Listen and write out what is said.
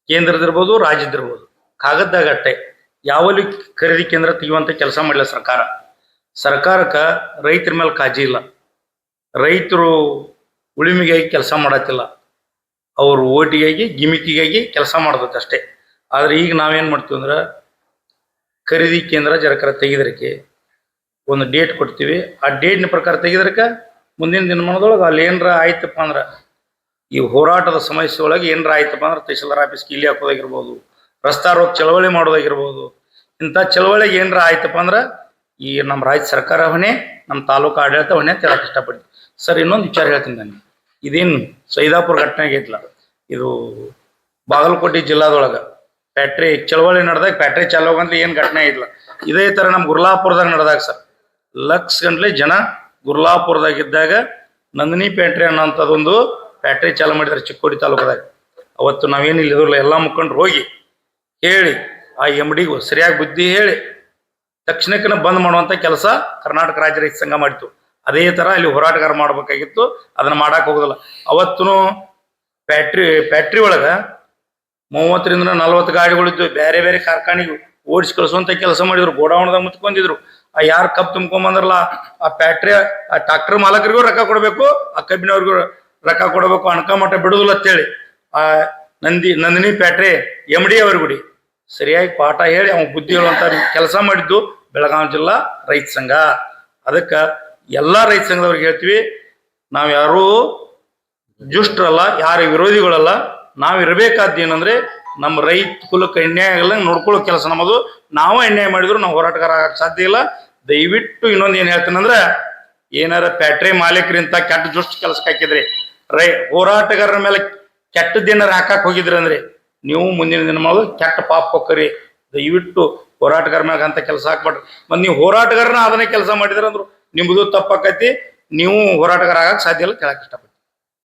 ಕೇಂದ್ರದಿರ್ಬೋದು ರಾಜ್ಯದಿರ್ಬೋದು ಕಾಗದದಾಗ ಅಟ್ಟೆ ಯಾವಲ್ಲಿ ಖರೀದಿ ಕೇಂದ್ರ ತೆಗೆಯುವಂತ ಕೆಲಸ ಮಾಡಿಲ್ಲ ಸರ್ಕಾರಕ್ಕೆ ರೈತರ ಮೇಲೆ ಕಾಳಜಿ ಇಲ್ಲ. ರೈತರು ಉಳಿಮೆಗಾಗಿ ಕೆಲಸ ಮಾಡತ್ತಿಲ್ಲ, ಅವರು ಓಟಿಗಾಗಿ ಗಿಮಿಕಿಗಾಗಿ ಕೆಲಸ ಮಾಡೋದಕ್ಕೆ ಅಷ್ಟೇ. ಆದ್ರೆ ಈಗ ನಾವೇನ್ ಮಾಡ್ತೀವಿ ಅಂದ್ರೆ ಖರೀದಿ ಕೇಂದ್ರ ಜರಕರ ತೆಗೆದ್ರಕ್ಕೆ ಒಂದು ಡೇಟ್ ಕೊಡ್ತೀವಿ. ಆ ಡೇಟ್ನ ಪ್ರಕಾರ ತೆಗೆದ್ರಕ್ಕೆ ಮುಂದಿನ ದಿನಮಾನದೊಳಗೆ ಅಲ್ಲಿ ಏನರ ಆಯ್ತಪ್ಪ ಅಂದ್ರೆ ಈ ಹೋರಾಟದ ಸಮಸ್ಯೆ ಒಳಗೆ ಏನರ ಆಯ್ತಪ್ಪ ಅಂದ್ರೆ ತಹಶೀಲ್ದಾರ್ ಆಫೀಸ್ಗೆ ಇಲ್ಲಿ ಹಾಕೋದಾಗಿರ್ಬೋದು, ರಸ್ತಾ ರೋಕ್ ಚಳವಳಿ ಮಾಡೋದಾಗಿರ್ಬೋದು, ಇಂಥ ಚಳವಳಿಗೆ ಏನರ ಆಯ್ತಪ್ಪ ಅಂದ್ರೆ ಈ ನಮ್ಮ ರಾಜ್ಯ ಸರ್ಕಾರ ಹೊಣೆ, ನಮ್ಮ ತಾಲೂಕು ಆಡಳಿತ ಹೊಣೆ ಅಂತ ಹೇಳಕ್ ಇಷ್ಟಪಡ್ತೀನಿ. ಸರ್, ಇನ್ನೊಂದು ವಿಚಾರ ಹೇಳ್ತೀನಿ ನಾನು. ಇದೇನು ಸೈದಾಪುರ ಘಟನೆ ಆಗೈತಲ್ಲ, ಇದು ಬಾಗಲಕೋಟೆ ಜಿಲ್ಲಾದೊಳಗೆ ಫ್ಯಾಕ್ಟ್ರಿ ಚಳವಳಿ ನಡೆದಾಗ ಫ್ಯಾಕ್ಟ್ರಿ ಚಾಲು ಹೋಗಂತ ಏನು ಘಟನೆ ಐತಲ್ಲ, ಇದೇ ಥರ ನಮ್ಮ ಗುರ್ಲಾಪುರದಾಗ ನಡೆದಾಗ ಸರ್ ಲಕ್ಷ ಗಂಟ್ಲೆ ಜನ ಗುರ್ಲಾಪುರದಾಗಿದ್ದಾಗ ನಂದಿನಿ ಫ್ಯಾಕ್ಟ್ರಿ ಅನ್ನೋಂಥದ್ದೊಂದು ಫ್ಯಾಕ್ಟ್ರಿ ಚಾಲು ಮಾಡಿದ್ದಾರೆ ಚಿಕ್ಕೋಡಿ ತಾಲೂಕದಾಗ. ಅವತ್ತು ನಾವೇನಿಲ್ಲ ಇದ್ರಲ್ಲ ಎಲ್ಲ ಮುಖಂಡರು ಹೋಗಿ ಹೇಳಿ ಆ MDಗೂ ಸರಿಯಾಗಿ ಬುದ್ಧಿ ಹೇಳಿ ತಕ್ಷಣಕ್ಕೆ ಬಂದ್ ಮಾಡುವಂಥ ಕೆಲಸ ಕರ್ನಾಟಕ ರಾಜ್ಯ ರೈತ ಸಂಘ ಮಾಡಿತ್ತು. ಅದೇ ಥರ ಅಲ್ಲಿ ಹೋರಾಟಗಾರ ಮಾಡ್ಬೇಕಾಗಿತ್ತು, ಅದನ್ನ ಮಾಡಕ್ಕೆ ಹೋಗೋದಿಲ್ಲ. ಅವತ್ತು ಫ್ಯಾಕ್ಟ್ರಿ ಒಳಗೆ 30ರಿಂದ 40 ಗಾಡಿಗಳಿದ್ದು ಬೇರೆ ಬೇರೆ ಕಾರ್ಖಾನೆಗೆ ಓಡಿಸಿ ಕಳಿಸುವಂತ ಕೆಲಸ ಮಾಡಿದ್ರು. ಗೋಡೌನ್ದಾಗ ಮುತ್ಕೊಂಡಿದ್ರು. ಆ ಯಾರು ಕಬ್ಬು ತುಂಬ್ಕೊಂಬಂದ್ರಲ್ಲ ಆ ಫ್ಯಾಕ್ಟ್ರಿ ಆ ಟ್ರಾಕ್ಟರ್ ಮಾಲಕರಿಗೂ ರೊಕ್ಕ ಕೊಡಬೇಕು, ಆ ಕಬ್ಬಿನವ್ರಿಗೂ ರೊಕ್ಕ ಕೊಡಬೇಕು, ಅಣಕಮಠ ಬಿಡುದಿಲ್ಲ ಅಂತೇಳಿ ಆ ನಂದಿನಿ ಫ್ಯಾಕ್ಟ್ರಿ MD ಅವ್ರಿಗುಡಿ ಸರಿಯಾಗಿ ಪಾಠ ಹೇಳಿ ಅವ್ನು ಬುದ್ಧಿ ಹೇಳುವಂತ ಕೆಲಸ ಮಾಡಿದ್ದು ಬೆಳಗಾವಿ ಜಿಲ್ಲಾ ರೈತ ಸಂಘ. ಅದಕ್ಕೆ ಎಲ್ಲಾ ರೈತ ಸಂಘದವ್ರಿಗೆ ಹೇಳ್ತೀವಿ, ನಾವ್ ಯಾರು ದುಷ್ಟರಲ್ಲ, ಯಾರು ವಿರೋಧಿಗಳಲ್ಲ. ನಾವ್ ಇರಬೇಕಾದ ಏನಂದ್ರೆ ನಮ್ಮ ರೈತ ಕುಲಕ್ಕೆ ಅನ್ಯಾಯ ಆಗಲ್ಲ ನೋಡ್ಕೊಳ್ಳೋ ಕೆಲಸ ನಮ್ಮದು. ನಾವು ಅನ್ಯಾಯ ಮಾಡಿದ್ರು ನಾವು ಹೋರಾಟಗಾರ ಆಗಕ್ಕೆ ಸಾಧ್ಯ ಇಲ್ಲ. ದಯವಿಟ್ಟು ಇನ್ನೊಂದು ಏನ್ ಹೇಳ್ತೇನೆಂದ್ರೆ, ಏನಾರ ಫ್ಯಾಕ್ಟ್ರಿ ಮಾಲೀಕರಿಂತ ಕೆಟ್ಟ ದುಷ್ಟ ಕೆಲಸಕ್ಕೆ ಹಾಕಿದ್ರಿ, ಹೋರಾಟಗಾರರ ಮೇಲೆ ಕೆಟ್ಟದ್ದೇನಾರ ಹಾಕಕ್ ಹೋಗಿದ್ರಿ ಅಂದ್ರೆ ನೀವು ಮುಂದಿನ ದಿನ ಮಾಡೋದು ಕೆಟ್ಟ ಪಾಪ ಹೋಗ್ಕರಿ. ದಯವಿಟ್ಟು ಹೋರಾಟಗಾರ ಮ್ಯಾಗ ಅಂತ ಕೆಲಸ ಹಾಕ್ಬೇಡ್ರಿ. ಮತ್ತೆ ನೀವು ಹೋರಾಟಗಾರನ ಅದನ್ನೇ ಕೆಲಸ ಮಾಡಿದ್ರ ಅಂದ್ರು ನಿಮ್ದು ತಪ್ಪಾಕೈತಿ, ನೀವು ಹೋರಾಟಗಾರ ಆಗಕ್ಕೆ ಸಾಧ್ಯ ಇಲ್ಲ ಕೇಳಕ್ ಇಷ್ಟಪಡ್ತೀನಿ.